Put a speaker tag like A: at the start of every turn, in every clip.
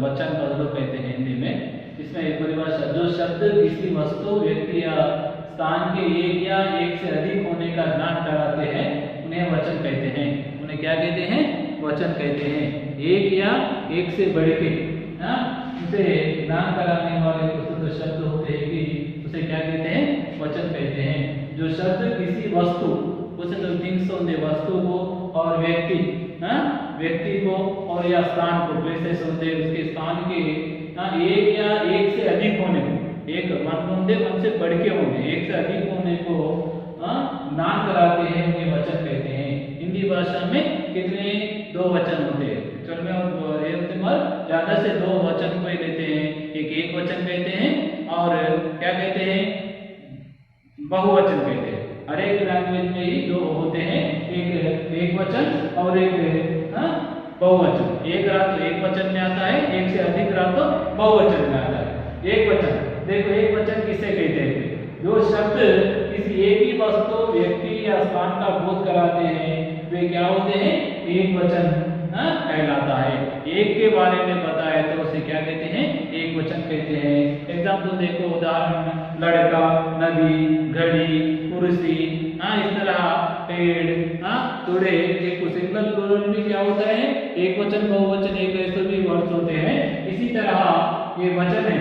A: वचन बदलो कहते हैं हिंदी में। इसमें एक परिभाषा, जो शब्द किसी वस्तु, व्यक्ति या स्थान के एक या एक से अधिक होने का ज्ञान कराते हैं उन्हें वचन कहते हैं। उन्हें क्या कहते हैं? वचन कहते हैं। एक या एक से बढ़ के उसे ज्ञान कराने वाले जो शब्द होते हैं कि उसे क्या कहते हैं? वचन कहते हैं। जो शब्द किसी वस्तु, उसे जो थिंग्स होते वस्तु को और व्यक्ति को और या स्थान को, प्लेसेस होते उसके स्थान के एक या एक से अधिक होने को, एक वन से बढ़ के होने, एक से अधिक होने को नाम कराते हैं, उन्हें वचन कहते हैं। हिंदी भाषा में कितने? 2 वचन होते हैं। चल में ज्यादा से 2 वचन को लेते हैं। एक वचन कहते हैं और क्या कहते हैं? बहुवचन कहते हैं। हर एक लैंग्वेज में ही 2 होते हैं, एक वचन और एक बहुवचन। एक रहा तो एक वचन में आता है, एक से अधिक रहा तो बहुवचन में आता है। एक वचन, देखो एक वचन किसे कहते हैं? जो शब्द किसी एक ही वस्तु, व्यक्ति या स्थान का बोध कराते हैं वे क्या होते हैं? एक वचन कहलाता है। एक के बारे में बताए तो उसे क्या कहते हैं? एक वचन कहते हैं। एग्जाम्पल देखो, उदाहरण लड़का, नदी, घड़ी, कुर्सी, इस तरह पेड़, तोड़े। एक सिंगल प्लूरल में क्या होता है? एक वचन, बहुवचन, एक ऐसे भी वर्ड्स होते हैं। इसी तरह ये वचन है।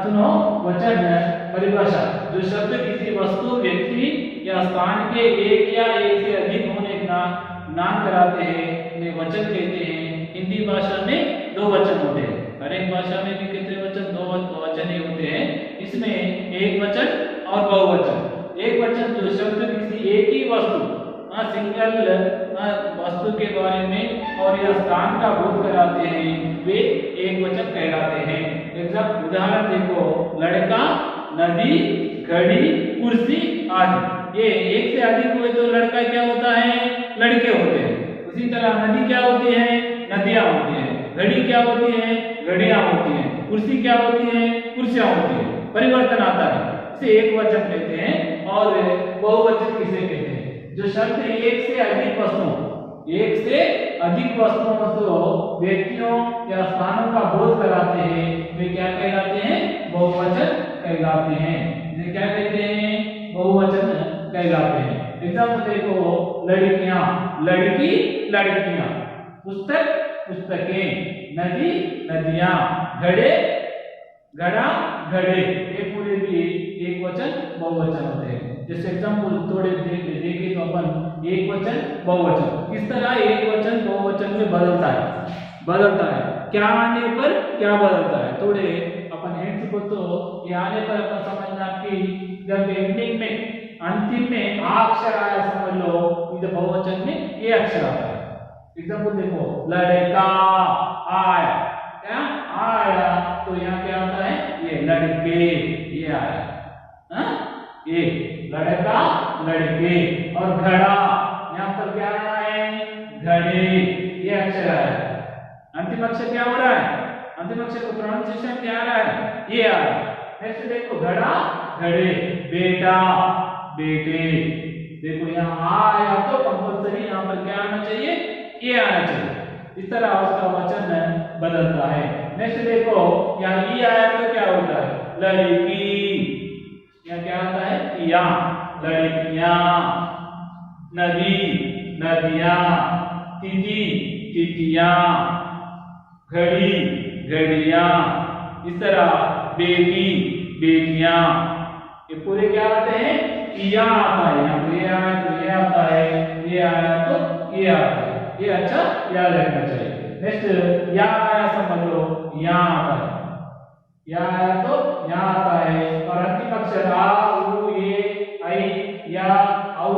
A: सुनो, वचन परिभाषा, जो शब्द किसी वस्तु, व्यक्ति या स्थान के एक या एक से अधिक होने का नाम कराते हैं उन्हें वचन कहते हैं। हिंदी भाषा में 2 वचन होते हैं। हर एक भाषा में भी कितने वचन? 2 वचन ही होते हैं। इसमें एक वचन और बहुवचन। एक वचन जो शब्द किसी एक ही वस्तु, सिंगल वस्तु के बारे में और या स्थान का बोध कराते हैं वे एक वचन कहलाते हैं। एग्जाम्पल उदाहरण देखो, लड़का, नदी, घड़ी, कुर्सी आदि। ये एक से अधिक हुए तो लड़का क्या होता है? लड़के होते हैं। उसी तरह नदी क्या होती है? नदियां होती हैं। घड़ी क्या होती है? घड़ियां होती हैं। कुर्सी क्या होती है? कुर्सियां होती हैं। परिवर्तन आता है, इसे एक वचन कहते हैं। और बहुवचन किसे कहते हैं? जो शब्द एक से अधिक वस्तुओं को, व्यक्तियों या स्थानों का बोध कराते हैं वे क्या कहलाते हैं? बहुवचन कहलाते हैं। इसे क्या कहते हैं? बहुवचन कहलाते हैं। एग्जाम्पल देखो, लड़कियां, लड़की, लड़कियां, पुस्तक, पुस्तकें, नदी, नदियां, घड़े, घड़ा, घड़े। ये पूरे भी एक वचन, बहुवचन होते हैं। जैसे एग्जाम्पल थोड़े देखे तो अपन एक वचन, बहुवचन, इस तरह एक वचन बहुवचन में बदलता है। क्या आने पर क्या बदलता है? थोड़े अपन हिंट्स को तो ये आने पर अपन समझना कि जब एंडिंग में, अंतिम में आ अक्षर आया, समझ लो इधर बहुवचन में ये अक्षर आता है। एग्जाम्पल देखो, लड़का आया, क्या आया? तो यहाँ क्या आता है? ये लड़के, ये आया। ये लड़का, लड़के। और घड़ा, यहाँ पर क्या आया है? घड़े, ये अक्षर आया। अंतिम अक्षर क्या हो रहा है? अंतिम अक्षर को प्रोनाउंसिएशन क्या आ रहा है? ये आ रहा है। नेक्स्ट देखो, घड़ा, घड़े, बेटा, बेटे। देखो यहाँ आया तो कंपल्सरी यहाँ पर क्या आना चाहिए? ये आना चाहिए। इस तरह उसका वचन बदलता है। नेक्स्ट देखो, यहाँ ई आया तो क्या होता है? लड़की, यहाँ क्या आता है? या, लड़कियां, नदी, नदियां, तिथि, तिथियां, घड़ी, घड़ियां, इस तरह बेटी, बेटियां। ये पूरे क्या आते हैं? या आता है। यहाँ पे ये आया तो ये आता है, ये आया तो ये आता है। ये अच्छा याद रखना चाहिए। नेक्स्ट, या आया, समझ लो यहाँ आता है। या आया तो यहाँ आता है। और अंतिम अक्षर आ, उ, ये, आई, या, औ,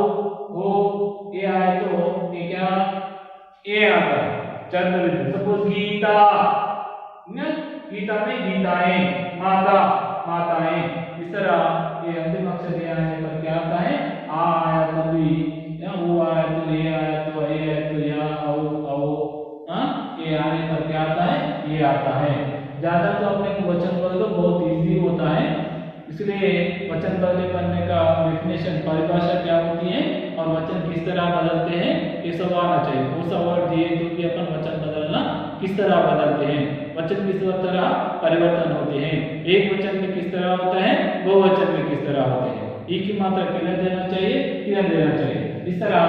A: हो, ये आए तो ये क्या? ये आता है। चल सपोज गीता, गीता में गीताएं, माता, माताएं। इस तरह ये अंतिम अक्षर ये आने पर क्या आता है? आ आया तो भी, वो आया तो ये आया तो ये आया तो या, ये आने पर क्या आता है? ये आता है। ज्यादा तो अपने को वचन बदलो बहुत इजी होता है, इसलिए वचन बदले करने का डेफिनेशन, परिभाषा क्या होती है और वचन किस तरह बदलते हैं ये सब आना चाहिए। वो सब वर्ड दिए तो कि अपन वचन बदलना किस तरह बदलते हैं, वचन किस तरह परिवर्तन होते हैं, एक वचन में किस तरह होता है, बहुवचन में किस तरह होते हैं, ई की मात्रा किधर देना चाहिए, किधर देना चाहिए। इस तरह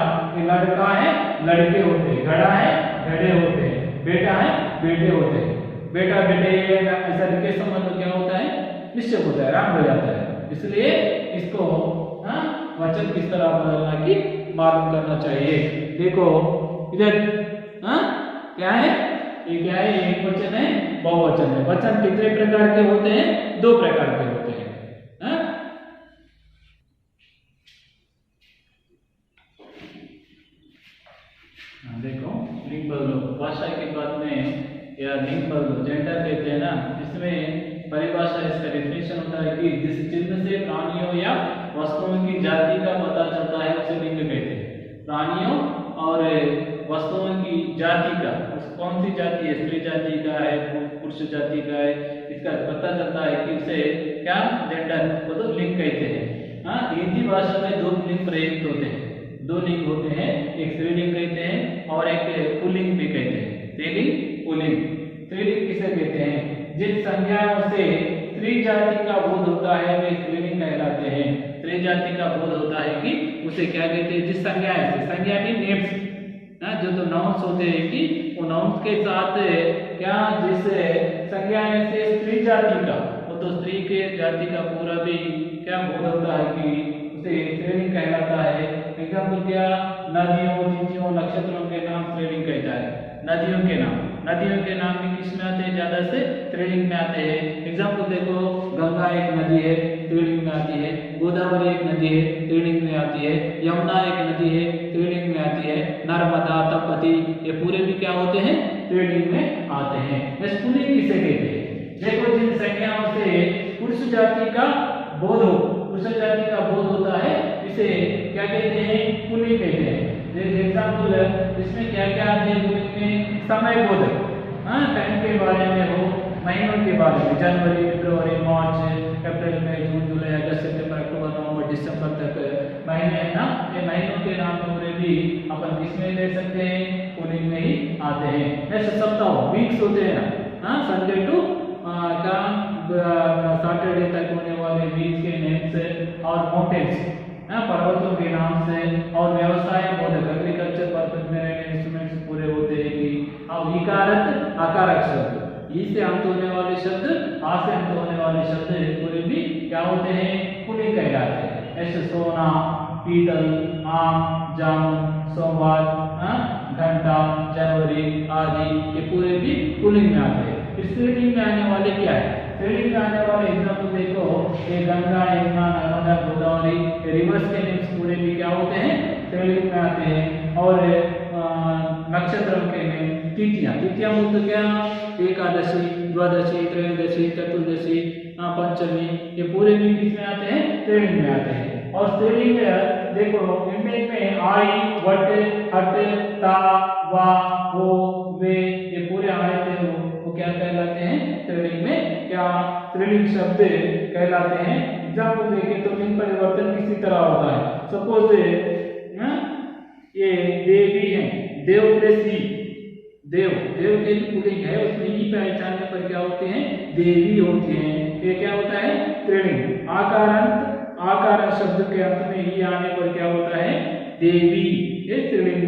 A: लड़का है लड़के होते हैं, घड़ा है घड़े होते हैं, बेटा है बेटे होते हैं, बेटा बेटे ऐसा के संबंध क्या होता है, निश्चय होता है, राम हो जाता है। इसलिए इसको वचन किस तरह बदलना की मालूम करना चाहिए। देखो इधर क्या है, ये क्या है, एक वचन है बहुवचन है। वचन कितने प्रकार के होते हैं, 2 प्रकार के होते हैं। देखो लिंग बदलो, भाषा के बाद में या लिंग बदलो जेंडर कहते हैं ना, इसमें परिभाषा इसका डेफिनेशन होता है कि जिस चिन्ह से प्राणियों या वस्तुओं की जाति का पता चलता है उसे लिंग कहते हैं। प्राणियों और वस्तुओं की जाति का, कौन सी जाति है, स्त्री जाति का है, पुरुष जाति का है, इसका पता चलता है कि उसे क्या जेंडर को तो लिंग कहते हैं। हिंदी भाषा में 2 लिंग प्रयुक्त होते हैं, 2 लिंग होते हैं, एक स्त्रीलिंग कहते हैं और एक पुल्लिंग भी कहते हैं, स्त्रीलिंग पुल्लिंग। स्त्रीलिंग किसे कहते हैं, जिन संज्ञाओं से स्त्री जाति का बोध होता है वे स्त्रीलिंग कहलाते हैं। स्त्री जाति का बोध होता है कि उसे क्या कहते हैं, जिस संज्ञा से, संज्ञा भी नेम्स जो तो नाउन्स होते हैं कि वो नाउन्स के साथ क्या जिस संज्ञा से स्त्री जाति का, वो तो स्त्री के जाति का पूरा भी क्या बोध होता है कि उसे स्त्रीलिंग कहलाता है। एग्जाम्पल क्या, नदियों तिथियों नक्षत्रों के नाम स्त्रीलिंग कहता है। नदियों के नाम भी किस में आते हैं, ज्यादा से स्त्रीलिंग में आते हैं। एग्जाम्पल देखो, गंगा एक नदी है, स्त्रीलिंग में आती है। गोदावरी एक नदी है, स्त्रीलिंग में आती है। यमुना एक नदी है, स्त्रीलिंग में आती है। नर्मदा, तपती, ये पूरे भी क्या होते हैं, स्त्रीलिंग में आते हैं। पुल्लिंग किसे कहते हैं, देखो जिन संज्ञाओं से पुरुष जाति का बोध हो, पुरुष जाति का बोध होता है, इसे क्या कहते हैं, पुल्लिंग कहते हैं। जैसे एग्जाम्पल इसमें क्या क्या आते हैं पुल्लिंग में, समय बोधक, टाइम के बारे में हो, महीनों के बारे में, जनवरी फरवरी मार्च अप्रैल मई जून जुलाई अगस्त सितंबर अक्टूबर नवंबर दिसंबर तक महीने है ना, ये महीनों के नाम पूरे भी अपन किसमें ले सकते हैं, पुल्लिंग में ही आते हैं। जैसे सप्ताह, वीक्स होते हैं ना, संडे टू सैटरडे तक होने वाले वीक के नेम से, और माउंटेन्स पर्वतों के नाम से, और व्यवसाय बोधक एग्रीकल्चर पर्पस में इंस्ट्रूमेंट्स पूरे होते हैं कि अब इकारक आकारक शब्द, ई से अंत होने वाले शब्द, आ से अंत होने वाले शब्द पूरे भी क्या होते हैं, पुल्लिंग कहलाते हैं। ऐसे सोना, पीतल, आम, जामुन, सोमवार, घंटा, जनवरी आदि ये पूरे भी पुल्लिंग में आते हैं। स्त्रीलिंग में आने वाले क्या है, स्त्रीलिंग में आने वाले एग्जाम्पल देखो, ये गंगा, यमुना, नर्मदा, गोदावरी, रिवर्स के नेम्स पूरे भी क्या होते हैं, स्त्रीलिंग में आते हैं। और नक्षत्रों के नेम, तिथियां मतलब क्या, एकादशी, द्वादशी, त्रयोदशी, चतुर्दशी, पंचमी, ये पूरे भी किसमें आते हैं, स्त्रीलिंग में आते हैं। और स्त्रीलिंग देखो इंग्लिश में आई, वट, हट, ता, वा, हो, वे, ये पूरे आए थे, वो क्या कहलाते हैं, स्त्रीलिंग में क्या स्त्रीलिंग शब्द कहलाते हैं। एग्जाम्पल देखें तो लिंग परिवर्तन किसी तरह होता है। सपोज ये देवी है, देव प्लस ई, देव के भी पुल्लिंग है, उसमें ई पहचानने पर क्या होते हैं, देवी होती हैं, ये क्या होता है, स्त्रीलिंग। आकार शब्द के अंत में ई आने पर क्या होता है, देवी, ये स्त्रीलिंग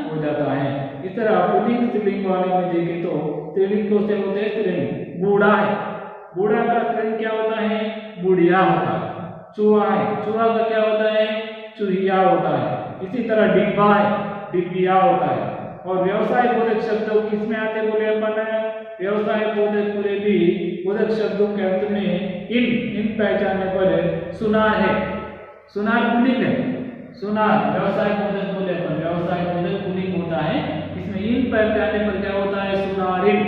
A: हो जाता है। इस तरह पुल्लिंग स्त्रीलिंग वाले में देखें तो स्त्रीलिंग को से होते हैं स्त्रीलिंग। बूढ़ा है, बूढ़ा का स्त्रीलिंग क्या होता है, बुढ़िया होता है। चूहा है, चूहा का क्या होता है, चूहिया होता है। इसी तरह डिब्बा है, डिब्बिया होता है। और व्यवसाय बोधक शब्द किसमें आते बोले अपन, व्यवसाय बोधक पूरे भी बोधक शब्दों के अंत में इन पहचानने पर सुनार है, सुनार पुल्लिंग है, सुनार व्यवसाय बोधक बोले अपन, व्यवसाय बोधक पुल्लिंग होता है। इसमें इन पहचानने पर क्या होता है, सुनारिन,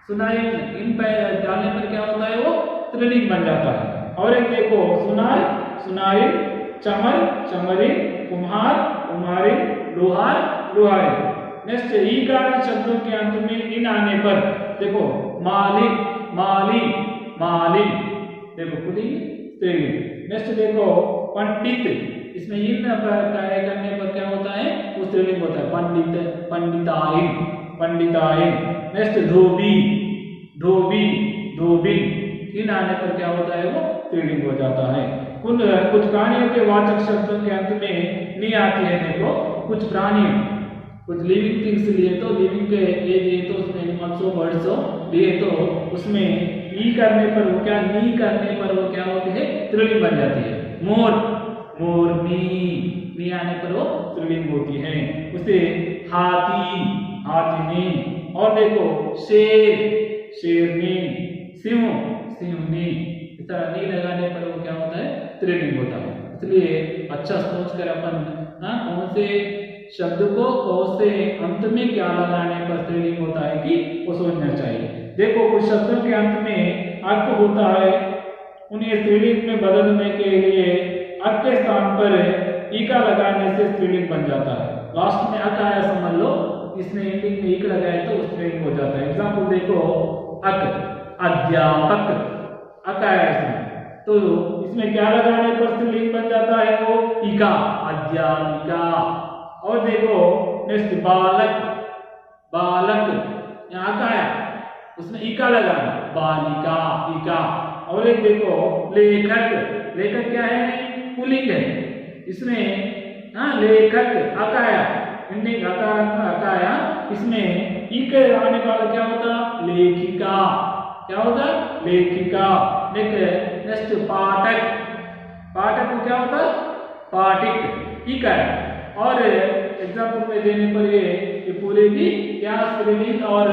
A: सुनारिन, इन पहचानने पर क्या होता है, वो स्त्रीलिंग बन जाता है। और एक देखो सुनार, सुनारिन, चमर, चमरिन, कुम्हार, कुम्हारिन, लोहार, लोहारिन। नेक्स्ट ईकार शब्दों के अंत में इन आने पर देखो मालिक, माली, मालिन, देखो पुल्लिंग स्त्रीलिंग। नेक्स्ट देखो पंडित, इसमें इन करने पर क्या होता है, वो स्त्रीलिंग होता है, पंडित, पंडिताइन, पंडिताय। नेक्स्ट धोबी, धोबी, धोबिन, इन आने पर क्या होता है, वो स्त्रीलिंग हो जाता है। कुछ प्राणियों के वाचक शब्दों के अंत में नहीं आती है। देखो कुछ प्राणी, कुछ लिविंग थिंग्स लिए तो लिविंग के ये लिए तो उसमें एनिमल्स हो, बर्ड्स हो लिए तो उसमें ई करने पर वो क्या, नी करने पर वो क्या होती है, स्त्रीलिंग बन जाती है। मोर, मोरनी, नी आने पर वो स्त्रीलिंग होती है। उसे हाथी, हाथिनी, और देखो शेर, शेरनी, सिंह, सिंहनी, इस तरह नी लगाने पर वो क्या होता है, स्त्रीलिंग होता है। इसलिए अच्छा सोचकर अपन कौन से शब्द को कौन से अंत में क्या लगाने पर स्त्रीलिंग होता है कि वो सोचना चाहिए। देखो कुछ शब्दों के अंत में अक होता है, उन्हें स्त्रीलिंग में बदलने के लिए अक के स्थान पर इका लगाने से स्त्रीलिंग बन जाता है। लास्ट में अक आया समझ लो, इसने एंडिंग में इक लगाया तो स्त्रीलिंग हो जाता है। एग्जाम्पल देखो, अक, अध्यापक, अक आया इसमें तो इसमें क्या लगाने पर स्त्रीलिंग बन जाता है, वो इका, अध्यापिका। और देखो नेक्स्ट बालक, बालक, यहाँ का आया उसमें इका लगाना, बालिका, इका। और एक देखो लेखक, लेखक क्या है, पुल्लिंग है, इसमें लेखक अकाया, इंडिंग अकाया, इसमें इक आने वाला क्या होता, लेखिका, क्या होता, लेखिका। नेक्स्ट पाठक, पाठक को क्या होता, पाठिक, इक है। और एग्जाम्पल में देने पर ये पूरे भी क्या स्त्रीलिंग और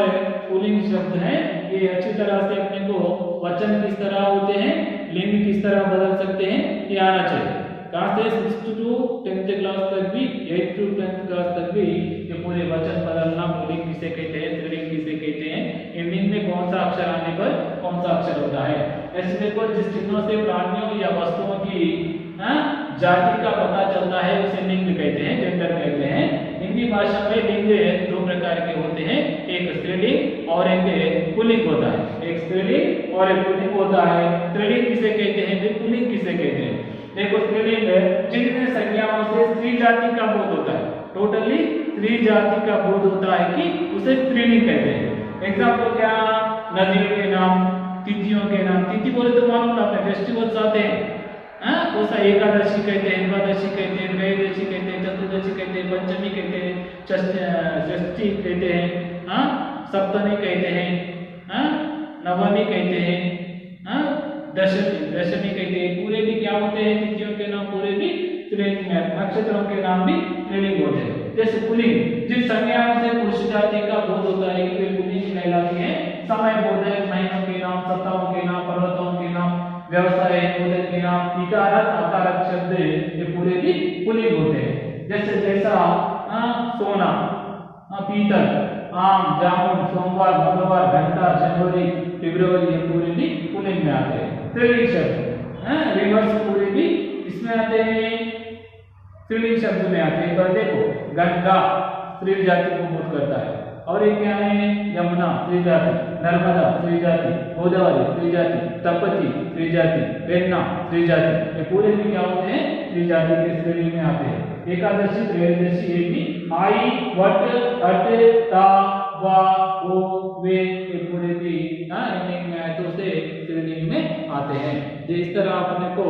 A: पुल्लिंग शब्द हैं। ये अच्छी तरह से अपने को वचन किस तरह होते हैं, लिंग किस तरह बदल सकते हैं, ये आना चाहिए। कहाँ से 6th to 10th क्लास तक भी, 8th to 10th क्लास तक भी ये पूरे वचन बदलना, पुल्लिंग किसे कहते हैं, स्त्रीलिंग किसे कहते हैं, एंडिंग में कौन सा अक्षर आने पर कौन सा अक्षर होता है। ऐसे देखो जिस चिन्हों से प्राणियों या वस्तुओं की जाति का पता चलता है उसे लिंग कहते हैं, जेंडर कहते हैं। हिंदी भाषा में लिंग 2 प्रकार के होते हैं, एक स्त्रीलिंग और एक पुल्लिंग होता है। एक स्त्रीलिंग और एक पुल्लिंग होता है। स्त्रीलिंग किसे कहते हैं, फिर पुल्लिंग किसे कहते हैं। देखो स्त्रीलिंग जिनमें संज्ञाओं से स्त्री जाति का बोध होता है, टोटली स्त्री जाति का बोध होता है कि उसे स्त्रीलिंग कहते हैं। एग्जाम्पल क्या, नदियों के नाम, तिथियों के नाम। तिथि बोले तो मालूम ना, अपने फेस्टिवल्स आते हैं, कौन सा, एकादशी कहते हैं, द्वादशी कहते हैं, त्रयोदशी कहते हैं, चतुर्दशी कहते हैं, पंचमी कहते हैं, षष्ठी कहते हैं, सप्तमी कहते हैं, नवमी कहते हैं, दशमी, दशमी कहते हैं। पूरे भी क्या होते हैं, तिथियों के नाम पूरे भी स्त्रीलिंग में, नक्षत्रों के नाम भी स्त्रीलिंग होते हैं। जैसे पुल्लिंग, जिन संज्ञाओं से पुरुष जाति का बोध होता है कि वे पुल्लिंग कहलाती है। समय बोधक, महीनों के नाम, सप्ताहों के नाम, पर्वतों के नाम, व्यवसाय बोधक के नाम, इकारक आकारक शब्द ये पूरे भी पुल्लिंग होते हैं। जैसे जैसा सोना, पीतल, आम, जामुन, सोमवार, मंगलवार, घंटा, जनवरी, फरवरी, ये पूरे भी पुल्लिंग में आते हैं। स्त्रीलिंग शब्द रिवर्स पूरे भी इसमें आते हैं, स्त्रीलिंग शब्द में आते हैं। पर देखो गंगा स्त्री जाति को बोध करता है। और एक क्या है, यमुना स्त्री जाति, नर्मदा स्त्री जाति, गोदावरी स्त्री जाति, तपती स्त्री जाति, पेन्ना स्त्री जाति, ये पूरे भी क्या होते हैं, स्त्री जाति के स्त्रीलिंग में आते हैं। एकादशी, त्रयोदशी, ये भी आई, वट, अट, ता, वा, ओ, वे, ये पूरे भी एंडिंग में आए तो उसे स्त्रीलिंग में आते हैं। इस तरह अपने को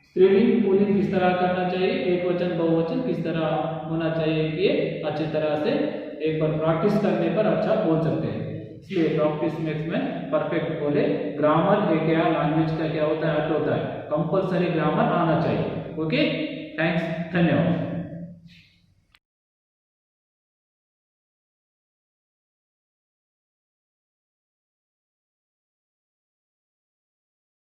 A: स्त्रीलिंग पुल्लिंग किस तरह करना चाहिए, एक वचन बहुवचन किस तरह होना चाहिए, ये अच्छी तरह से एक बार प्रैक्टिस करने पर अच्छा बोल सकते हैं। इसलिए प्रैक्टिस मेक्स में परफेक्ट बोले। ग्रामर एक क्या लैंग्वेज का क्या होता है, अर्थ होता है, कंपलसरी ग्रामर आना चाहिए। ओके, थैंक्स, धन्यवाद।